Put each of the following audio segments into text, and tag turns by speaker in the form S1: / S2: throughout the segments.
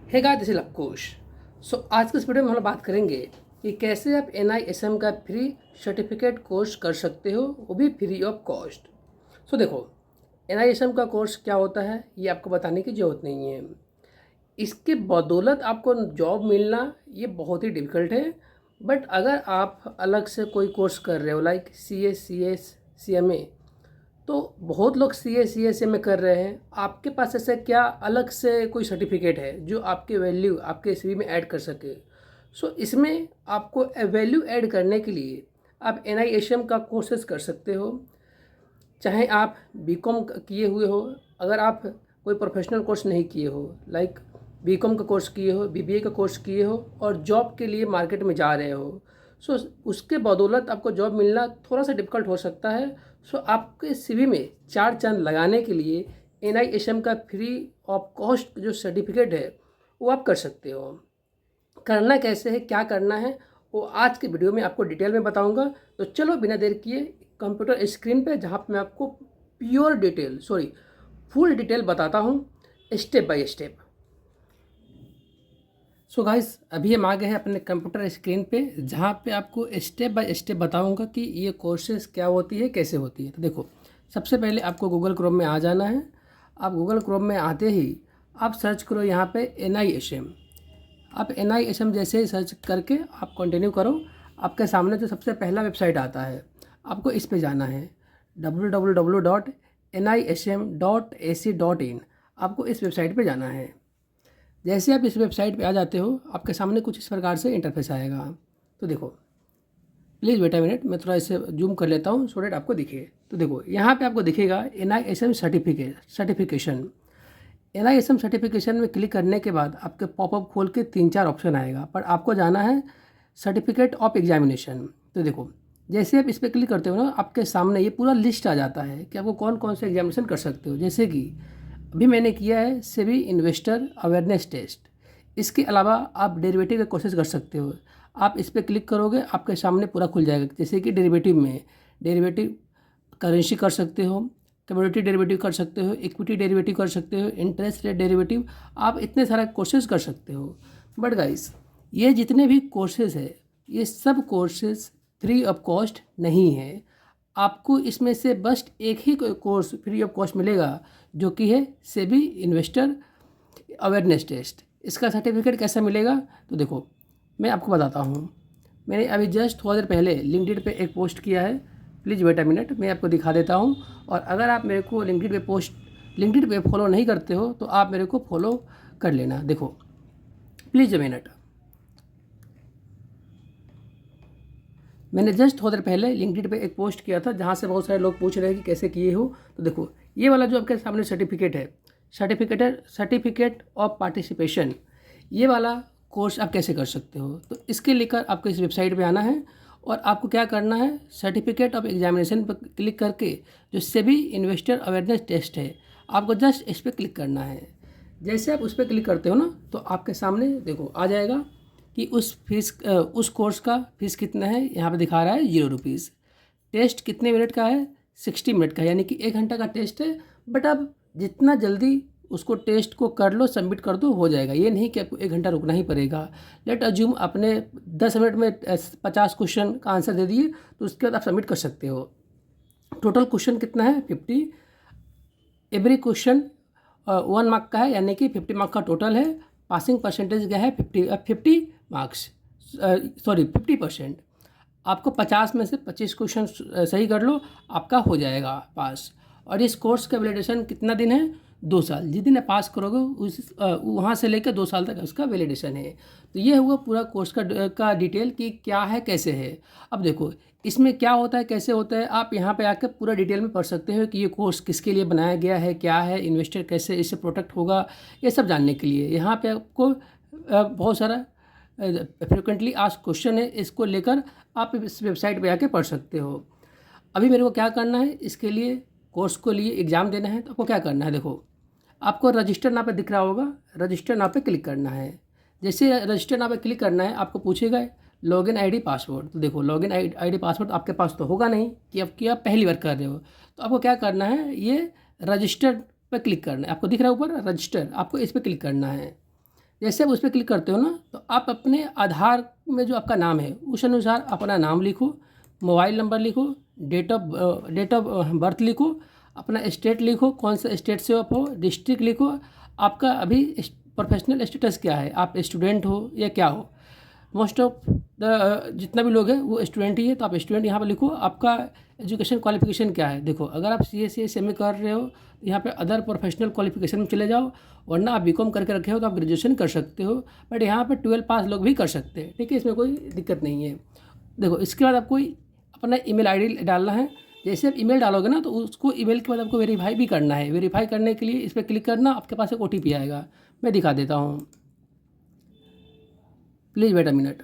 S1: Hey guys, this is Luvkush. आज के इस वीडियो में हम लोग बात करेंगे कि कैसे आप NISM का फ्री सर्टिफिकेट कोर्स कर सकते हो, वो भी फ्री ऑफ कॉस्ट। देखो, NISM का कोर्स क्या होता है ये आपको बताने की ज़रूरत नहीं है। इसके बदौलत आपको जॉब मिलना ये बहुत ही डिफ़िकल्ट है। बट अगर आप अलग से कोई कोर्स कर रहे हो लाइक CA CS CMA, तो बहुत लोग CA CSA में कर रहे हैं। आपके पास ऐसे क्या अलग से कोई सर्टिफिकेट है जो आपके वैल्यू आपके CV में ऐड कर सके? इसमें आपको वैल्यू ऐड करने के लिए आप NISM का कोर्सेज कर सकते हो। चाहे आप BCom किए हुए हो, अगर आप कोई प्रोफेशनल कोर्स नहीं किए हो लाइक BCom का कोर्स किए हो, BBA का कोर्स किए हो और जॉब के लिए मार्केट में जा रहे हो, उसके बदौलत आपको जॉब मिलना थोड़ा सा डिफ़िकल्ट हो सकता है। आपके CV में चार चांद लगाने के लिए NISM का फ्री ऑफ कॉस्ट जो सर्टिफिकेट है वो आप कर सकते हो। करना कैसे है, क्या करना है, वो आज के वीडियो में आपको डिटेल में बताऊंगा। तो चलो बिना देर किए कंप्यूटर स्क्रीन पे, जहाँ पे मैं आपको प्योर डिटेल फुल डिटेल बताता हूँ स्टेप बाय स्टेप। गाइस, अभी हम आ गए हैं अपने कंप्यूटर स्क्रीन पे, जहाँ पे आपको स्टेप बाय स्टेप बताऊंगा कि ये कोर्सेज क्या होती है, कैसे होती है। तो देखो, सबसे पहले आपको गूगल क्रोम में आ जाना है। आप गूगल क्रोम में आते ही आप सर्च करो यहाँ पे NISM। आप NISM जैसे ही सर्च करके आप कंटिन्यू करो, आपके सामने जो सबसे पहला वेबसाइट आता है आपको इस पे जाना है www.nism.ac.in। आपको इस वेबसाइट पे जाना है। जैसे आप इस वेबसाइट पे आ जाते हो, आपके सामने कुछ इस प्रकार से इंटरफेस आएगा। तो देखो, प्लीज़ वेट अ मिनट, मैं थोड़ा इसे जूम कर लेता हूँ सो डेट आपको दिखे। तो देखो, यहाँ पे आपको दिखेगा NISM सर्टिफिकेशन। NISM सर्टिफिकेशन में क्लिक करने के बाद आपके पॉपअप खोल के 3-4 ऑप्शन आएगा, पर आपको जाना है सर्टिफिकेट ऑफ एग्जामिनेशन। तो देखो, जैसे आप इस पर क्लिक करते हो ना, आपके सामने ये पूरा लिस्ट आ जाता है कि आपको कौन कौन से एग्जामिनेशन कर सकते हो। जैसे कि अभी मैंने किया है सेबी इन्वेस्टर अवेयरनेस टेस्ट। इसके अलावा आप डेरिवेटिव का कोर्सेज कर सकते हो। आप इस पर क्लिक करोगे, आपके सामने पूरा खुल जाएगा। जैसे कि डेरिवेटिव में डेरिवेटिव करेंसी कर सकते हो, कमोडिटी डेरिवेटिव कर सकते हो, इक्विटी डेरिवेटिव कर सकते हो, इंटरेस्ट रेट डेरिवेटिव, आप इतने सारे कोर्सेज कर सकते हो। बट गाइस, ये जितने भी कोर्सेज है ये सब कोर्सेज फ्री ऑफ कॉस्ट नहीं है। आपको इसमें से बस एक ही कोर्स फ्री ऑफ कॉस्ट मिलेगा, जो कि है सेबी इन्वेस्टर अवेयरनेस टेस्ट। इसका सर्टिफिकेट कैसा मिलेगा? तो देखो, मैं आपको बताता हूँ। मैंने अभी जस्ट थोड़ा देर पहले लिंक्डइन पे एक पोस्ट किया है। प्लीज़ वेट अ मिनट, मैं आपको दिखा देता हूँ। और अगर आप मेरे को लिंक्डइन पे फॉलो नहीं करते हो तो आप मेरे को फॉलो कर लेना। देखो, प्लीज़ अ मिनट, मैंने जस्ट थोड़ी देर पहले लिंक्डइन पे एक पोस्ट किया था, जहाँ से बहुत सारे लोग पूछ रहे हैं कि कैसे किए हो। तो देखो, ये वाला जो आपके सामने सर्टिफिकेट है, सर्टिफिकेट ऑफ पार्टिसिपेशन, ये वाला कोर्स आप कैसे कर सकते हो। तो इसके लेकर आपको इस वेबसाइट पे आना है और आपको क्या करना है, सर्टिफिकेट ऑफ एग्जामिनेशन पर क्लिक करके जो सेबी इन्वेस्टर अवेयरनेस टेस्ट है, आपको जस्ट इस पर क्लिक करना है। जैसे आप उस पर क्लिक करते हो ना, तो आपके सामने देखो आ जाएगा कि उस कोर्स का फीस कितना है। यहाँ पे दिखा रहा है 0 रुपीज़। टेस्ट कितने मिनट का है? 60 मिनट का, यानी कि 1 घंटा का टेस्ट है। बट आप जितना जल्दी उसको टेस्ट को कर लो, सबमिट कर दो, हो जाएगा। ये नहीं कि आपको 1 घंटा रुकना ही पड़ेगा। लेट अज्यूम आपने 10 मिनट में 50 क्वेश्चन का आंसर दे दिए, तो उसके बाद आप सबमिट कर सकते हो। टोटल क्वेश्चन कितना है? 50। एवरी क्वेश्चन 1 मार्क का है, यानी कि 50 मार्क का टोटल है। पासिंग परसेंटेज क्या है? 50 मार्क्स, सॉरी 50%। आपको 50 में से 25 क्वेश्चन सही कर लो, आपका हो जाएगा पास। और इस कोर्स का वैलिडेशन कितना दिन है? 2 साल। जिस दिन आप पास करोगे वहाँ से लेकर 2 साल तक उसका वैलिडेशन है। तो ये हुआ पूरा कोर्स का डिटेल कि क्या है, कैसे है। अब देखो, इसमें क्या होता है, कैसे होता है, आप यहाँ पे आकर पूरा डिटेल में पढ़ सकते हो कि ये कोर्स किसके लिए बनाया गया है, क्या है, इन्वेस्टर कैसे इससे प्रोटेक्ट होगा, ये सब जानने के लिए। यहाँ पे आपको बहुत सारा फ्रिक्वेंटली आस्क्ड क्वेश्चन है, इसको लेकर आप इस वेबसाइट पे आके पढ़ सकते हो। अभी मेरे को क्या करना है, इसके लिए कोर्स को लिए एग्ज़ाम देना है। तो आपको क्या करना है, देखो, आपको रजिस्टर नाउ पे दिख रहा होगा, रजिस्टर नाउ पे क्लिक करना है। जैसे रजिस्टर नाउ पे क्लिक करना है, आपको पूछेगा लॉगिन आईडी पासवर्ड। तो देखो, लॉगिन आईडी पासवर्ड आपके पास तो होगा नहीं कि आप पहली बार कर रहे हो। तो आपको क्या करना है, ये रजिस्टर पर क्लिक करना है। आपको दिख रहा है ऊपर रजिस्टर, आपको इस पर क्लिक करना है। जैसे आप उस पर क्लिक करते हो ना, तो आप अपने आधार में जो आपका नाम है उस अनुसार अपना नाम लिखो, मोबाइल नंबर लिखो, डेट ऑफ बर्थ लिखो, अपना स्टेट लिखो, कौन सा स्टेट से आप हो, डिस्ट्रिक्ट लिखो, आपका अभी प्रोफेशनल स्टेटस क्या है, आप स्टूडेंट हो या क्या हो। मोस्ट ऑफ द जितना भी लोग हैं वो स्टूडेंट ही है, तो आप स्टूडेंट यहाँ पर लिखो। आपका एजुकेशन क्वालिफिकेशन क्या है, देखो अगर आप CA कर रहे हो तो यहाँ पे अदर प्रोफेशनल क्वालिफिकेशन में चले जाओ, वरना आप BCom करके रखे हो तो आप ग्रेजुएशन कर सकते हो, बट यहाँ पे 12 पास लोग भी कर सकते हैं, ठीक है, इसमें कोई दिक्कत नहीं है। देखो इसके बाद आपको अपना ईमेल आईडी डालना है। जैसे आप ईमेल डालोगे ना, तो उसको ईमेल के बाद आपको वेरीफाई भी करना है। वेरीफाई करने के लिए इस पर क्लिक करना, आपके पास एक OTP आएगा, मैं दिखा देता हूँ, प्लीज़ वेट अ मिनट।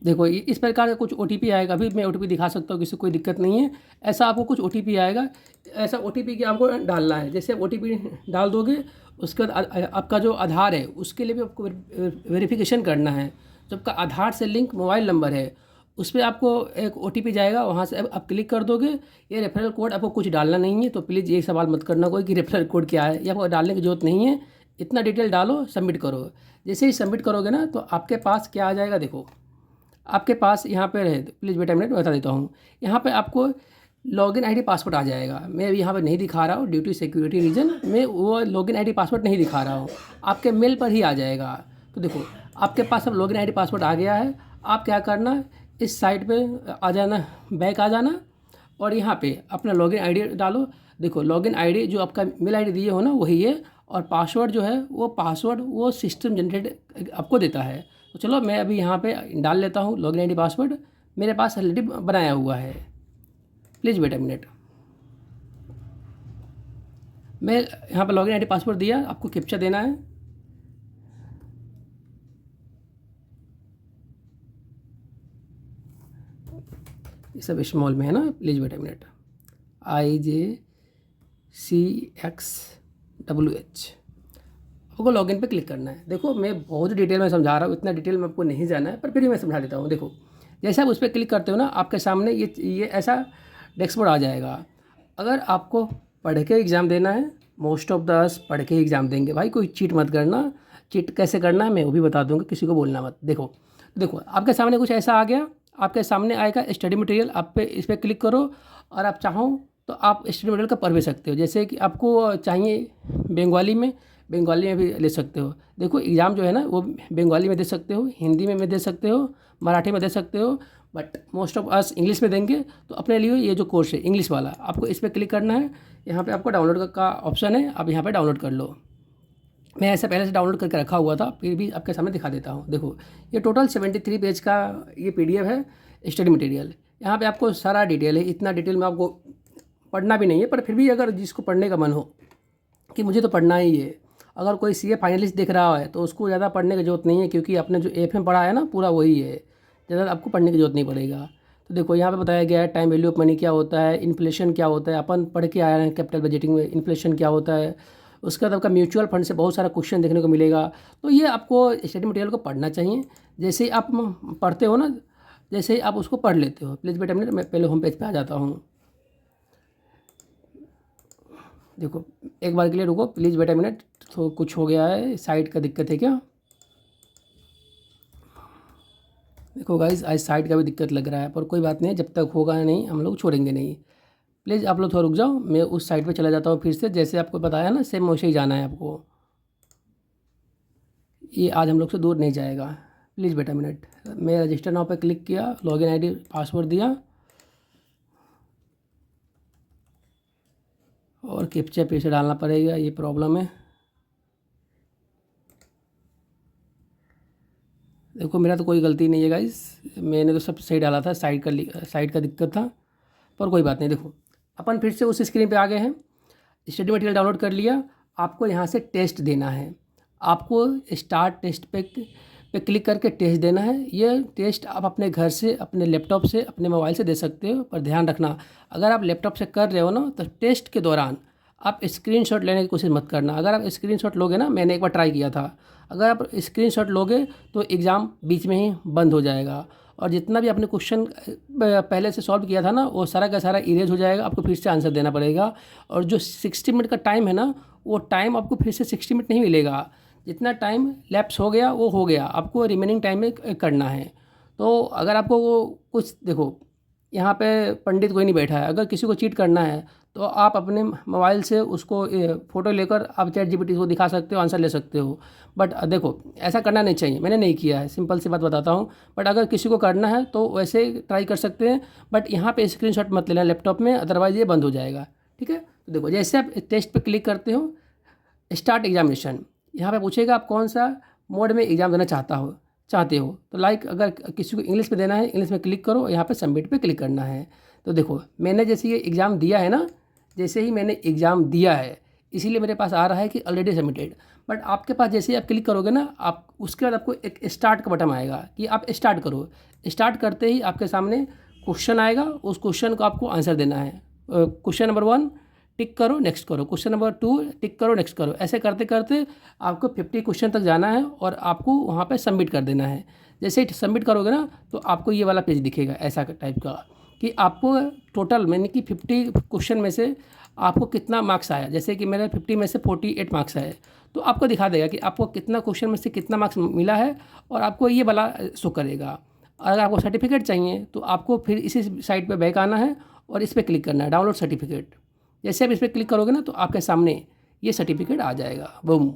S1: देखो इस प्रकार का कुछ OTP आएगा, अभी मैं OTP दिखा सकता हूँ, किसी कोई दिक्कत नहीं है। ऐसा आपको कुछ OTP आएगा, ऐसा OTP की आपको डालना है। जैसे आप OTP डाल दोगे, उसके बाद आपका जो आधार है उसके लिए भी आपको वेरिफिकेशन करना है। जो आपका आधार से लिंक मोबाइल नंबर है उस पर आपको एक OTP जाएगा, वहाँ से आप क्लिक कर दोगे। ये रेफरल कोड आपको कुछ डालना नहीं है, तो प्लीज़ ये सवाल मत करना कोई कि रेफरल कोड क्या है, ये आपको डालने की जरूरत नहीं है। इतना डिटेल डालो, सबमिट करो। जैसे ही सबमिट करोगे ना, तो आपके पास क्या आ जाएगा, देखो आपके पास यहाँ पे रहे, प्लीज़ वेट अ मिनट, बता देता हूँ। यहाँ पे आपको लॉगिन आईडी पासवर्ड आ जाएगा। मैं अभी यहाँ पे नहीं दिखा रहा हूँ ड्यू टू सिक्योरिटी रीजन, मैं वो लॉगिन आईडी पासवर्ड नहीं दिखा रहा हूँ, आपके मेल पर ही आ जाएगा। तो देखो आपके पास अब लॉगिन आईडी पासवर्ड आ गया है। आप क्या करना, इस साइट पे आ जाना, बैक आ जाना, और यहाँ पे अपना लॉगिन आईडी डालो। देखो लॉगिन आईडी जो आपका मेल आईडी दिए हो ना वही है, और पासवर्ड जो है वो पासवर्ड वो सिस्टम जनरेट आपको देता है। तो चलो मैं अभी यहाँ पे डाल लेता हूँ लॉगिन आईडी पासवर्ड, मेरे पास ऑलरेडी बनाया हुआ है, प्लीज़ वेट अ मिनट। मैं यहाँ पर लॉगिन आईडी पासवर्ड दिया, आपको कैप्चा देना है। ये सब स्मॉल में है ना, please wait a minute. IJCXWH आपको लॉगिन पे क्लिक करना है। देखो मैं बहुत डिटेल में समझा रहा हूँ, इतना डिटेल में आपको नहीं जाना है, पर फिर भी मैं समझा देता हूँ। देखो जैसे आप उस पर क्लिक करते हो ना, आपके सामने ये ऐसा डैशबोर्ड आ जाएगा। अगर आपको पढ़ के एग्ज़ाम देना है, मोस्ट ऑफ द अस पढ़ के एग्ज़ाम देंगे भाई, कोई चीट मत करना। चीट कैसे करना है मैं वो भी बता दूँगा, किसी को बोलना मत। देखो आपके सामने कुछ ऐसा आ गया, आपके सामने आएगा स्टडी मटेरियल, आप पे इस पर क्लिक करो, और आप चाहो तो आप स्टडी मटेरियल का पढ़ भी सकते हो। जैसे कि आपको चाहिए बंगाली में भी ले सकते हो। देखो एग्ज़ाम जो है ना वो बंगाली में दे सकते हो, हिंदी में दे सकते हो, मराठी में दे सकते हो, but most of us English में देंगे। तो अपने लिए ये जो कोर्स है इंग्लिश वाला, आपको इस पर क्लिक करना है। यहाँ पे आपको डाउनलोड का ऑप्शन है, आप यहाँ पे डाउनलोड कर लो। मैं ऐसा पहले से डाउनलोड करके रखा हुआ था, फिर भी आपके सामने दिखा देता हूँ। देखो ये टोटल 73 पेज का ये PDF है स्टडी मटेरियल। यहाँ पे आपको सारा डिटेल है, इतना डिटेल में आपको पढ़ना भी नहीं है, पर फिर भी अगर जिसको पढ़ने का मन हो कि मुझे तो पढ़ना ही है, अगर कोई CA फाइनलिस्ट देख रहा है तो उसको ज़्यादा पढ़ने की ज़रूरत नहीं है, क्योंकि आपने जो FM पढ़ा है ना पूरा वही है, ज़्यादा आपको पढ़ने की ज़रूरत नहीं पड़ेगा। तो देखो यहाँ पे बताया गया है टाइम वैल्यू ऑफ मनी क्या होता है, इन्फ्लेशन क्या होता है, अपन पढ़ के आए हैं कैपिटल बजटिंग में इन्फ्लेशन क्या होता है। उसके बाद आपका म्यूचुअल फंड से बहुत सारा क्वेश्चन देखने को मिलेगा। तो ये आपको स्टडी मटेरियल को पढ़ना चाहिए। जैसे ही आप पढ़ते हो ना, जैसे ही आप उसको पढ़ लेते हो, प्लीज़ बेटा मिनट, मैं पहले होम पेज पे आ जाता हूँ। देखो एक बार के लिए रुको प्लीज़ बेटा मिनट, तो कुछ हो गया है, साइट का दिक्कत है क्या। देखो गाइस आज साइट का भी दिक्कत लग रहा है, पर कोई बात नहीं, जब तक होगा नहीं हम लोग छोड़ेंगे नहीं। प्लीज़ आप लोग थोड़ा रुक जाओ, मैं उस साइट पे चला जाता हूँ फिर से, जैसे आपको बताया ना सेम वैसे ही जाना है आपको। ये आज हम लोग से दूर नहीं जाएगा, प्लीज़ बेटा मिनट। मैं रजिस्टर नाउ पे क्लिक किया, लॉगिन आईडी पासवर्ड दिया, और कैप्चा फिर से डालना पड़ेगा, ये प्रॉब्लम है। देखो मेरा तो कोई गलती नहीं है गाइस, मैंने तो सब सही डाला था, साइट का दिक्कत था, पर कोई बात नहीं। देखो अपन फिर से उस स्क्रीन पे आ गए हैं, स्टडी मटेरियल डाउनलोड कर लिया। आपको यहाँ से टेस्ट देना है, आपको स्टार्ट टेस्ट पे क्लिक करके टेस्ट देना है। ये टेस्ट आप अपने घर से, अपने लैपटॉप से, अपने मोबाइल से दे सकते हो, पर ध्यान रखना अगर आप लैपटॉप से कर रहे हो ना, तो टेस्ट के दौरान आप स्क्रीनशॉट लेने की कोशिश मत करना। अगर आप स्क्रीनशॉट लोगे ना, मैंने एक बार ट्राई किया था, अगर आप स्क्रीनशॉट लोगे तो एग्ज़ाम बीच में ही बंद हो जाएगा, और जितना भी आपने क्वेश्चन पहले से सॉल्व किया था ना वो सारा का सारा इरेज हो जाएगा, आपको फिर से आंसर देना पड़ेगा। और जो 60 मिनट का टाइम है ना वो टाइम आपको फिर से 60 मिनट नहीं मिलेगा, जितना टाइम लैप्स हो गया वो हो गया, आपको रिमेनिंग टाइम में करना है। तो अगर आपको वो कुछ देखो यहाँ पे पंडित कोई नहीं बैठा है, अगर किसी को चीट करना है तो आप अपने मोबाइल से उसको फ़ोटो लेकर आप चैट जीपीटी को दिखा सकते हो, आंसर ले सकते हो। बट देखो ऐसा करना नहीं चाहिए, मैंने नहीं किया है, सिंपल सी बात बताता हूँ। बट अगर किसी को करना है तो वैसे ट्राई कर सकते हैं, बट यहाँ पे स्क्रीनशॉट मत लेना लैपटॉप में, अदरवाइज़ ये बंद हो जाएगा। ठीक है, तो देखो जैसे आप टेस्ट पे क्लिक करते हो, स्टार्ट एग्जामिनेशन, यहाँ पे पूछेगा आप कौन सा मोड में एग्ज़ाम देना चाहते हो। तो लाइक अगर किसी को इंग्लिश में देना है, इंग्लिश में क्लिक करो, यहाँ पे सबमिट पे क्लिक करना है। तो देखो मैंने जैसे ये एग्ज़ाम दिया है ना, जैसे ही मैंने एग्ज़ाम दिया है इसीलिए मेरे पास आ रहा है कि ऑलरेडी सबमिटेड। बट आपके पास जैसे ही आप क्लिक करोगे ना, आप उसके बाद आपको एक स्टार्ट का बटन आएगा कि आप स्टार्ट करो। स्टार्ट करते ही आपके सामने क्वेश्चन आएगा, उस क्वेश्चन को आपको आंसर देना है। क्वेश्चन नंबर 1 टिक करो, नेक्स्ट करो, क्वेश्चन नंबर 2 टिक करो, नेक्स्ट करो। ऐसे करते करते आपको 50 क्वेश्चन तक जाना है और आपको वहाँ पे सबमिट कर देना है। जैसे ही सबमिट करोगे ना तो आपको ये वाला पेज दिखेगा ऐसा टाइप का कि आपको टोटल मैंने कि 50 क्वेश्चन में से आपको कितना मार्क्स आया। जैसे कि मेरे 50 में से 48 मार्क्स आए तो आपको दिखा देगा कि आपको कितना क्वेश्चन में से कितना मार्क्स मिला है, और आपको ये वाला शो करेगा। अगर आपको सर्टिफिकेट चाहिए तो आपको फिर इसी साइट पे बैक आना है और इस पर क्लिक करना है, डाउनलोड सर्टिफिकेट। जैसे आप इस पर क्लिक करोगे ना तो आपके सामने ये सर्टिफिकेट आ जाएगा, बूम।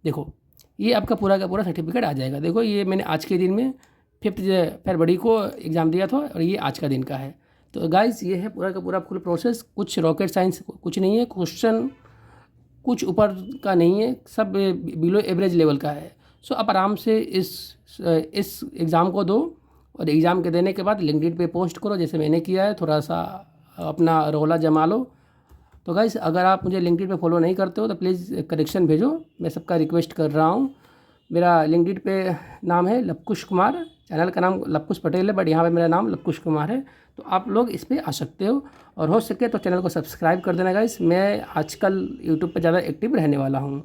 S1: देखो ये आपका पूरा का पूरा सर्टिफिकेट आ जाएगा। देखो ये मैंने आज के दिन में 5 फरवरी को एग्ज़ाम दिया था और ये आज का दिन का है। तो गाइज़ ये है पूरा का पूरा फुल प्रोसेस, कुछ रॉकेट साइंस कुछ नहीं है, क्वेश्चन कुछ ऊपर का नहीं है, सब बिलो एवरेज लेवल का है। सो आप आराम से इस एग्ज़ाम को दो और एग्ज़ाम के देने के बाद लिंक्डइन पे पोस्ट करो जैसे मैंने किया है, थोड़ा सा अपना रोला जमा लो। तो गाइस अगर आप मुझे लिंक्डइन पे फॉलो नहीं करते हो तो प्लीज़ कनेक्शन भेजो, मैं सबका रिक्वेस्ट कर रहा हूँ। मेरा लिंक्डइन पे नाम है लवकुश कुमार, चैनल का नाम लवकुश पटेल है, बट यहाँ पे मेरा नाम लवकुश कुमार है। तो आप लोग इस पर आ सकते हो और हो सके तो चैनल को सब्सक्राइब कर देना गाइस। मैं आजकल यूट्यूब पे ज़्यादा एक्टिव रहने वाला हूँ।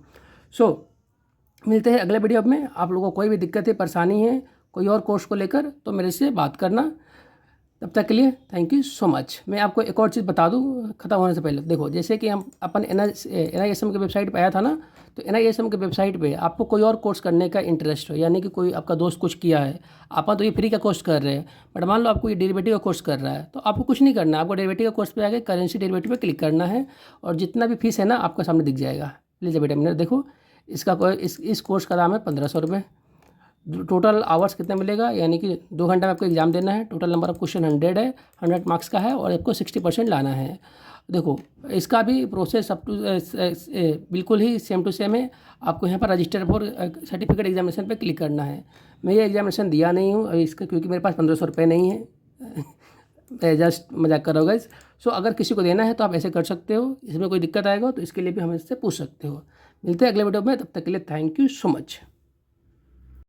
S1: सो मिलते हैं अगले वीडियो में। आप लोगों को कोई भी दिक्कत है, परेशानी है कोई और कोर्स को लेकर तो मेरे से बात करना। तब तक के लिए थैंक यू सो मच। मैं आपको एक और चीज़ बता दूं ख़त्म होने से पहले, देखो जैसे कि हम अपन NISM के वेबसाइट पे आया था ना, तो NISM के वेबसाइट पे आपको कोई और कोर्स करने का इंटरेस्ट हो, यानी कि कोई आपका दोस्त कुछ किया है, अपन तो ये फ्री का कोर्स कर रहे हैं, बट मान लो आपको ये डेरिवेटिव का कोर्स कर रहा है तो आपको कुछ नहीं करना, आपको डेरिवेटिव का कोर्स पे आके करेंसी डेरिवेटिव पे क्लिक करना है और जितना भी फीस है ना आपका सामने दिख जाएगा। प्लीज़ बेटा मैंने देखो इसका इस कोर्स का दाम है 1500 रुपये। टोटल आवर्स कितना मिलेगा, यानी कि 2 घंटा में आपको एग्ज़ाम देना है। टोटल नंबर ऑफ क्वेश्चन 100 है, 100 मार्क्स का है और आपको 60% लाना है। देखो इसका भी प्रोसेस अप टू बिल्कुल ही सेम टू सेम है। आपको यहाँ पर रजिस्टर फॉर सर्टिफिकेट एग्जामिनेशन पे क्लिक करना है। मैं ये एग्जामिनेशन दिया नहीं हूँ इसका, क्योंकि मेरे पास 1500 रुपये नहीं है मैं जस्ट मजाक कर रहा हूँ गाइस। सो अगर किसी को देना है तो आप ऐसे कर सकते हो, इसमें कोई दिक्कत आएगा तो इसके लिए भी हम इससे पूछ सकते हो। मिलते हैं अगले वीडियो में, तब तक के लिए थैंक यू सो मच।